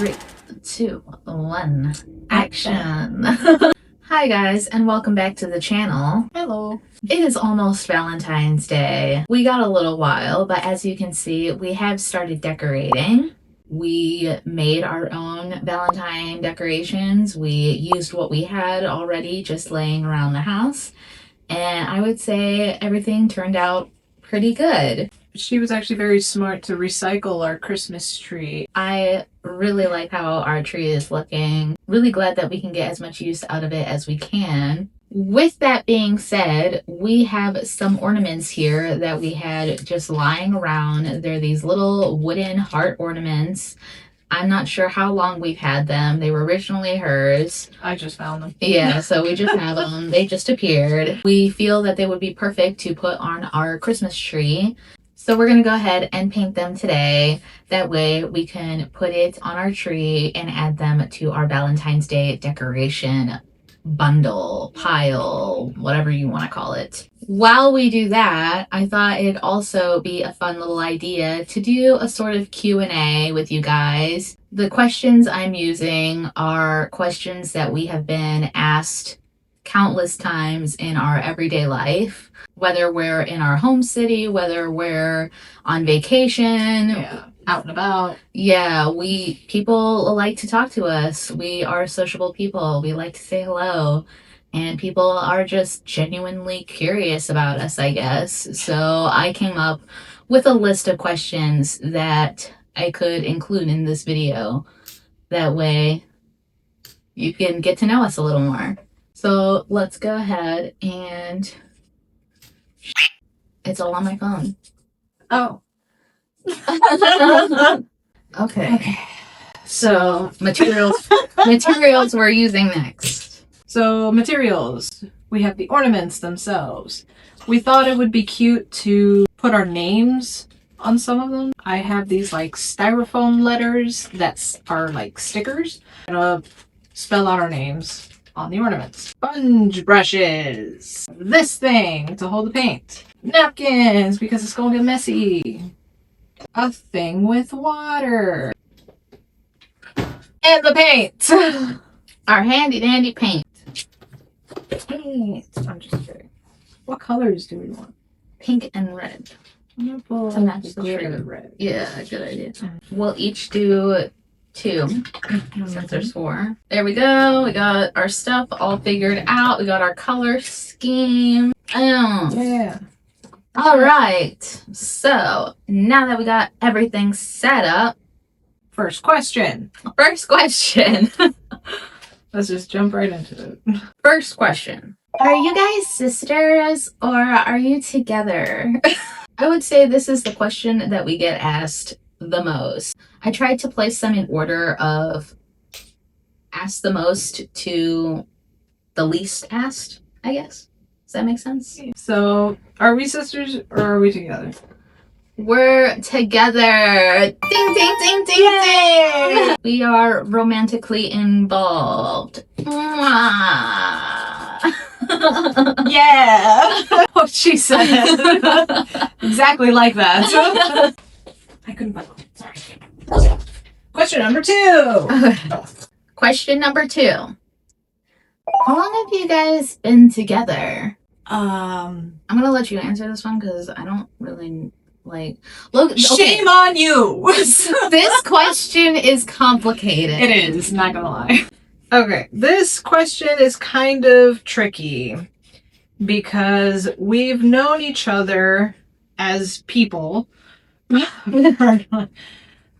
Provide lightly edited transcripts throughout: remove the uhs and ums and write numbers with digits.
3, 2, 1, action. Hi guys, and welcome back to the channel. Hello. It is almost Valentine's Day. We got a little while, but as you can see, we have started decorating. We made our own Valentine decorations. We used what we had already just laying around the house, and I would say everything turned out pretty good. She was actually very smart to recycle our Christmas tree. I really like how our tree is looking. Really glad that we can get as much use out of it as we can. With that being said, we have some ornaments here that we had just lying around. They're these little wooden heart ornaments. I'm not sure how long we've had them. They were originally hers. I just found them. Yeah, so we just have them. They just appeared. We feel that they would be perfect to put on our Christmas tree. So we're going to go ahead and paint them today. That way we can put it on our tree and add them to our Valentine's Day decoration bundle, pile, whatever you want to call it. While we do that, I thought it'd also be a fun little idea to do a sort of Q&A with you guys. The questions I'm using are questions that we have been asked countless times in our everyday life. Whether we're in our home city, whether we're on vacation, out and about. Yeah, people like to talk to us. We are sociable people. We like to say hello. And people are just genuinely curious about us, I guess. So I came up with a list of questions that I could include in this video. That way you can get to know us a little more. So let's go ahead and... It's all on my phone. Oh. Okay. So materials we're using next. So materials. We have the ornaments themselves. We thought it would be cute to put our names on some of them. I have these like styrofoam letters that are like stickers. I'm gonna spell out our names on the ornaments. Sponge brushes. This thing to hold the paint. Napkins because it's gonna get messy. A thing with water. And the paint. Our handy dandy paint. Paint. I'm just kidding. What colors do we want? Pink and red. I'm gonna pull to match the glitter tree. red. Yeah, good idea. We'll each do 2 since there's 4. There we go. We got our stuff all figured out. We got our color scheme. Yeah. All right. So now that we got everything set up, First question. Let's just jump right into it. First question. Are you guys sisters or are you together? I would say this is the question that we get asked the most. I tried to place them in order of asked the most to the least asked, I guess. Does that make sense? So, are we sisters or are we together? We're together. Ding, ding, ding, ding, ding. We are romantically involved. Yeah. What she said. Exactly like that. I couldn't find it. Sorry. Question number 2. Question number 2. How long have you guys been together? I'm gonna let you answer this one because I don't really look. Shame on you. This question is complicated. It is, not gonna lie. Okay, this question is kind of tricky because we've known each other as people. I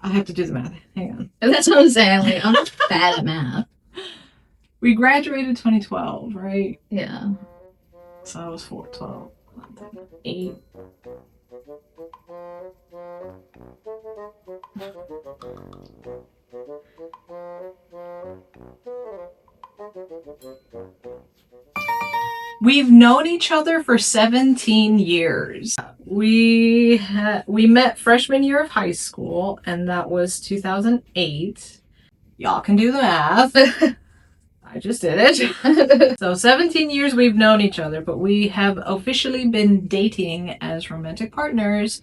have to do the math. Hang on. That's what I'm saying. I'm bad at math. We graduated 2012, right? Yeah. So I was 12, 8. We've known each other for 17 years. We met freshman year of high school, and that was 2008. Y'all can do the math. I just did it. So 17 years we've known each other, but we have officially been dating as romantic partners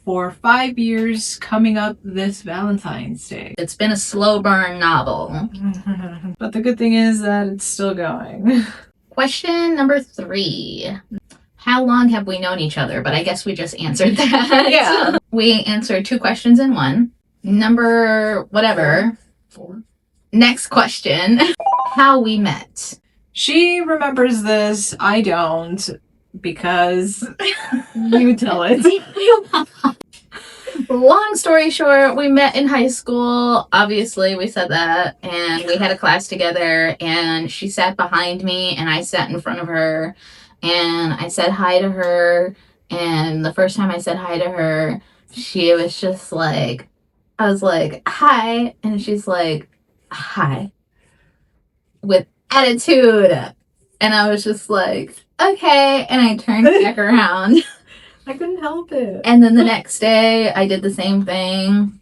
for 5 years coming up this Valentine's Day. It's been a slow burn novel. But the good thing is that it's still going. Question number 3. How long have we known each other? But I guess we just answered that. Yeah. We answered 2 questions in one. Number whatever. 4. Next question. How we met. She remembers this. I don't. Because you tell it. Long story short, we met in high school. Obviously, we said that. And we had a class together. And she sat behind me. And I sat in front of her. And I said hi to her. And the first time I said hi to her, she was just like, I was like, hi. And she's like, hi. With attitude. And I was just like, okay. And I turned back around. I couldn't help it. And then the next day, I did the same thing.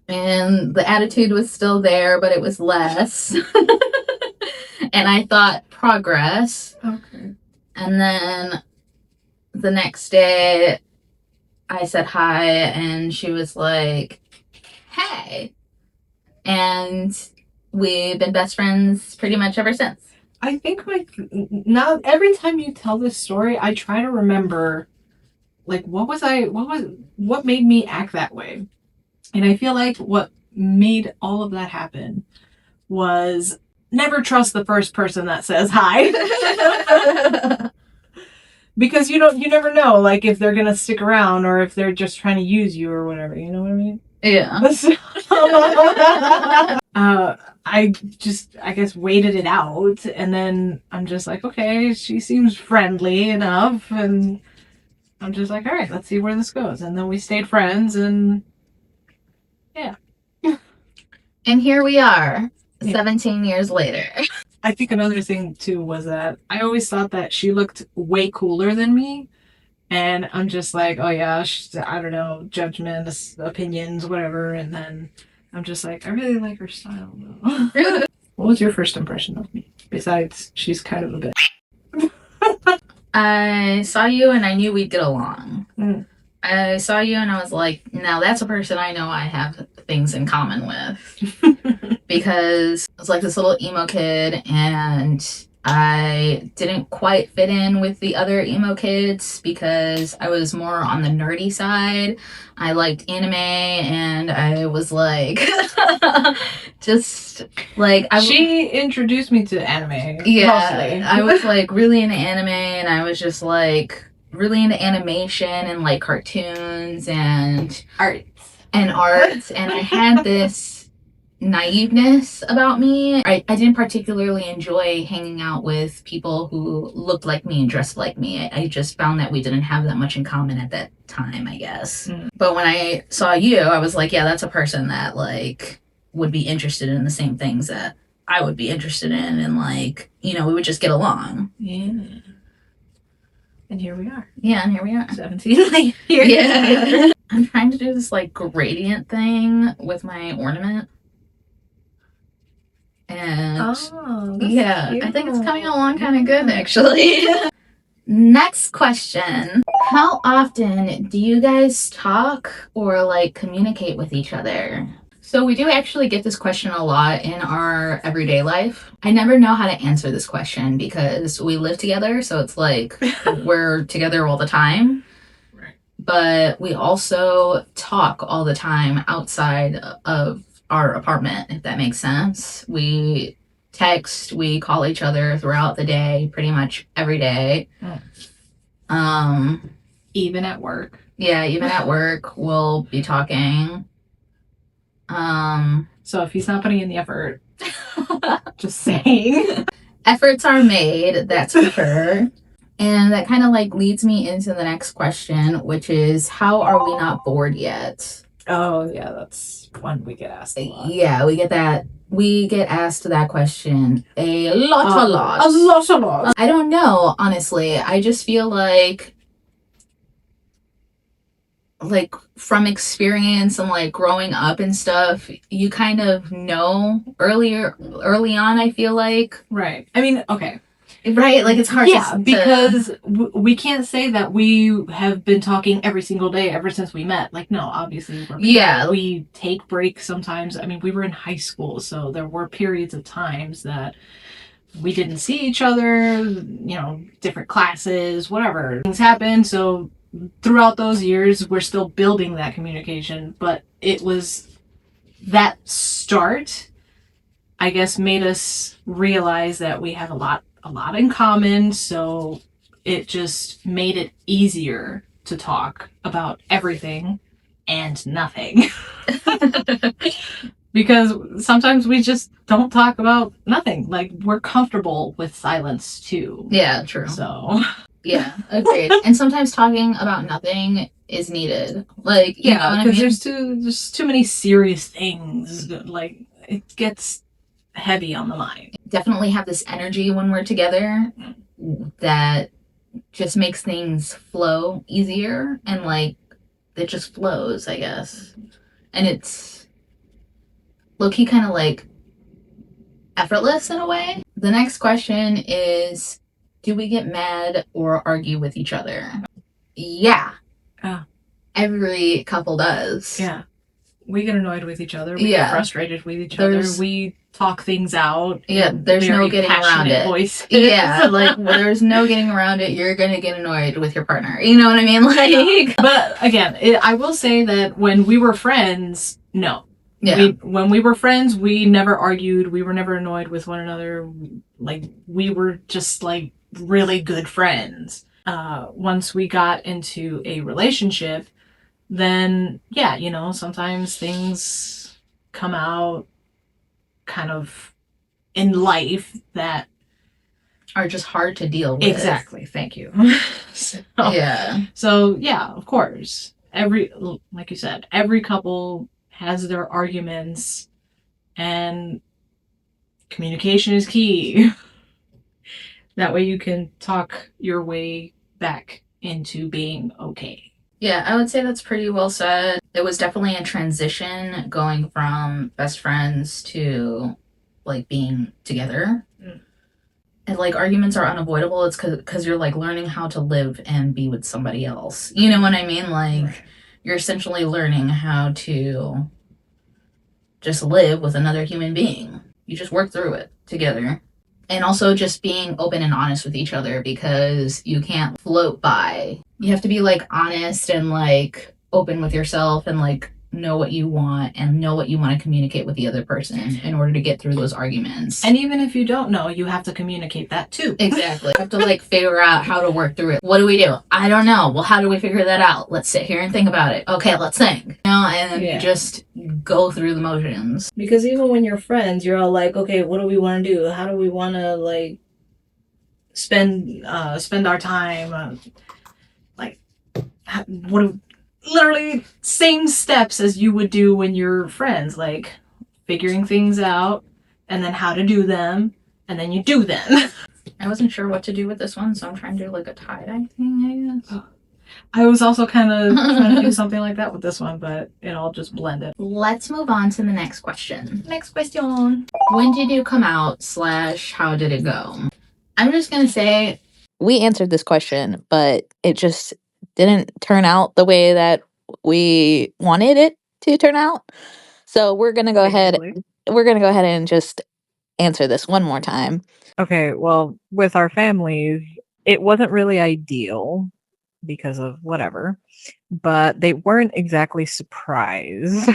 And the attitude was still there, but it was less. And I thought progress. Okay. And then the next day, I said hi, and she was like, hey. And we've been best friends pretty much ever since. I think now every time you tell this story, I try to remember, like, what made me act that way? And I feel like what made all of that happen was never trust the first person that says hi. Because you never know, like, if they're gonna stick around or if they're just trying to use you or whatever, you know what I mean? Yeah. I guess waited it out, and then I'm just like, okay, she seems friendly enough, and I'm just like, all right, let's see where this goes. And then we stayed friends, and yeah. And here we are, Yeah. 17 years later. I think another thing too was that I always thought that she looked way cooler than me, and I'm just like, oh yeah, I don't know, judgments, opinions, whatever. And then I'm just like, I really like her style though. What was your first impression of me? Besides, she's kind of a bitch. I saw you and I knew we'd get along. Mm. I saw you and I was like, now that's a person I know I have things in common with. Because I was like this little emo kid and I didn't quite fit in with the other emo kids because I was more on the nerdy side. I liked anime and I was like, just like... She introduced me to anime. Yeah, Mostly. I was like really into anime and I was just like really into animation and like cartoons and Art. And I had this naiveness about me. I didn't particularly enjoy hanging out with people who looked like me and dressed like me. I just found that we didn't have that much in common at that time, I guess. Mm. But when I saw you, I was like, yeah, that's a person that like would be interested in the same things that I would be interested in, and like, you know, we would just get along. Yeah. And here we are. Yeah, and here we are. 17 later. Yeah. I'm trying to do this like gradient thing with my ornament. And yeah, I think it's coming along kind of good actually. Next question. How often do you guys talk or like communicate with each other? So we do actually get this question a lot in our everyday life. I never know how to answer this question because we live together, so it's like we're together all the time. Right. But we also talk all the time outside of our apartment, if that makes sense. We text, we call each other throughout the day, pretty much every day. Even at work. Yeah, even at work, we'll be talking. So if he's not putting in the effort, just saying. Efforts are made, that's for sure. And that kind of like leads me into the next question, which is, how are we not bored yet? Oh yeah, that's one we get asked a lot. Yeah, we get that. We get asked that question a lot. A lot. I don't know, honestly. I just feel like from experience and like growing up and stuff, you kind of know early on, I feel like. Right. I mean, okay. Right? Like, it's hard because we can't say that we have been talking every single day ever since we met. Like, no, obviously, we take breaks sometimes. I mean, we were in high school, so there were periods of times that we didn't see each other, different classes, whatever. Things happen, so throughout those years, we're still building that communication, but it was that start, I guess, made us realize that we have a lot in common, so it just made it easier to talk about everything and nothing. Because sometimes we just don't talk about nothing. Like, we're comfortable with silence too. Yeah, true. So yeah, agreed. And sometimes talking about nothing is needed. Like, because there's too many serious things. Like, it gets heavy on the mind. Definitely have this energy when we're together that just makes things flow easier, and like it just flows, I guess. And it's low-key kind of like effortless in a way. The next question is, do we get mad or argue with each other? Yeah. Every couple does. Yeah. We get annoyed with each other. We get frustrated with each other. We talk things out. Yeah, there's no getting around it. Voices. Yeah, like there's no getting around it. You're gonna get annoyed with your partner. You know what I mean? Like, but again, I will say that when we were friends, no. Yeah. When we were friends, we never argued. We were never annoyed with one another. Like, we were just like really good friends. Once we got into a relationship, then sometimes things come out kind of in life that are just hard to deal with. Exactly. Thank you. So, of course, like you said, every couple has their arguments, and communication is key. That way you can talk your way back into being okay. Yeah, I would say that's pretty well said. It was definitely a transition going from best friends to like being together. And like arguments are unavoidable. It's because you're like learning how to live and be with somebody else. You know what I mean? Like, you're essentially learning how to just live with another human being. You just work through it together. And also just being open and honest with each other, because you can't float by. You have to be like honest and like open with yourself, and like know what you want and know what you want to communicate with the other person in order to get through those arguments. And even if you don't know, you have to communicate that too. Exactly. You have to like figure out how to work through it. What do we do? I don't know. Well, how do we figure that out? Let's sit here and think about it. Okay, let's think. And then you just go through the motions. Because even when you're friends, you're all like, okay, what do we want to do? How do we want to like spend our time? Literally same steps as you would do when you're friends, like figuring things out and then how to do them, and then you do them. I wasn't sure what to do with this one, so I'm trying to do like a tie-dye thing, I guess. I was also kind of trying to do something like that with this one, but it all just blended. Let's move on to the next question. Next question. When did you come out / how did it go? I'm just going to say we answered this question, but it just didn't turn out the way that we wanted it to turn out. So we're going to go ahead and just answer this one more time. Okay, well, with our families, it wasn't really ideal because of whatever, but they weren't exactly surprised.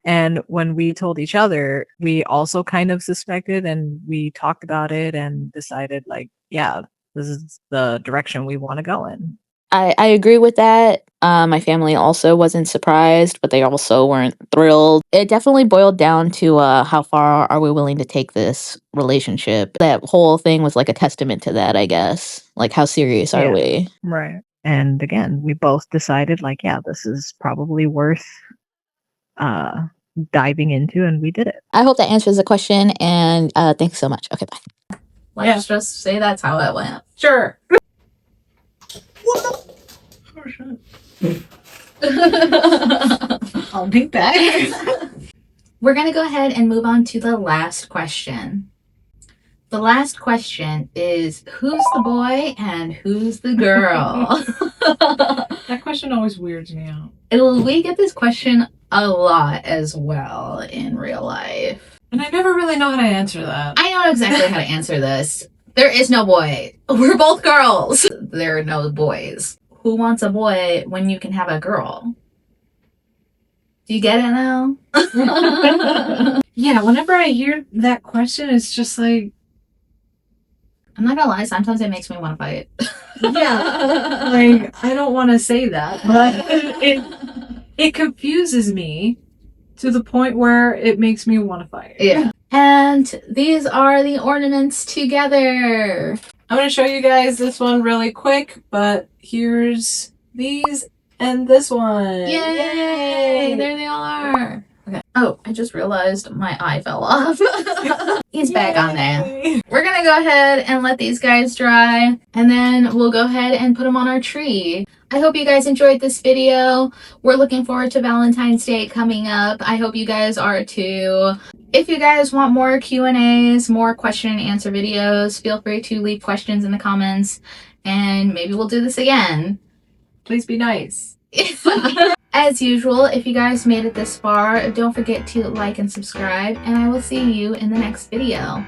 And when we told each other, we also kind of suspected, and we talked about it and decided, like, yeah, this is the direction we want to go in. I agree with that. My family also wasn't surprised, but they also weren't thrilled. It definitely boiled down to how far are we willing to take this relationship. That whole thing was like a testament to that, I guess. Like, how serious are we? Right. And again, we both decided, like, yeah, this is probably worth diving into, and we did it. I hope that answers the question, and thanks so much. Okay, bye. Let's just say that's how it went. Sure. I'll be back. We're going to go ahead and move on to the last question. The last question is, who's the boy and who's the girl? That question always weirds me out. We get this question a lot as well in real life. And I never really know how to answer that. I know exactly how to answer this. There is no boy. We're both girls. There are no boys. Who wants a boy when you can have a girl? Do you get it now? Yeah, whenever I hear that question, it's just like, I'm not gonna lie, sometimes it makes me want to fight. yeah, like, I don't want to say that, but it confuses me to the point where it makes me want to fight. Yeah. And these are the ornaments together. I'm going to show you guys this one really quick, but here's these and this one. Yay! There they all are. Okay. Oh, I just realized my eye fell off. He's back on there. We're gonna go ahead and let these guys dry, and then we'll go ahead and put them on our tree. I hope you guys enjoyed this video. We're looking forward to Valentine's Day coming up. I hope you guys are too. If you guys want more Q&As, more question and answer videos, feel free to leave questions in the comments, and maybe we'll do this again. Please be nice. As usual, if you guys made it this far, don't forget to like and subscribe, and I will see you in the next video.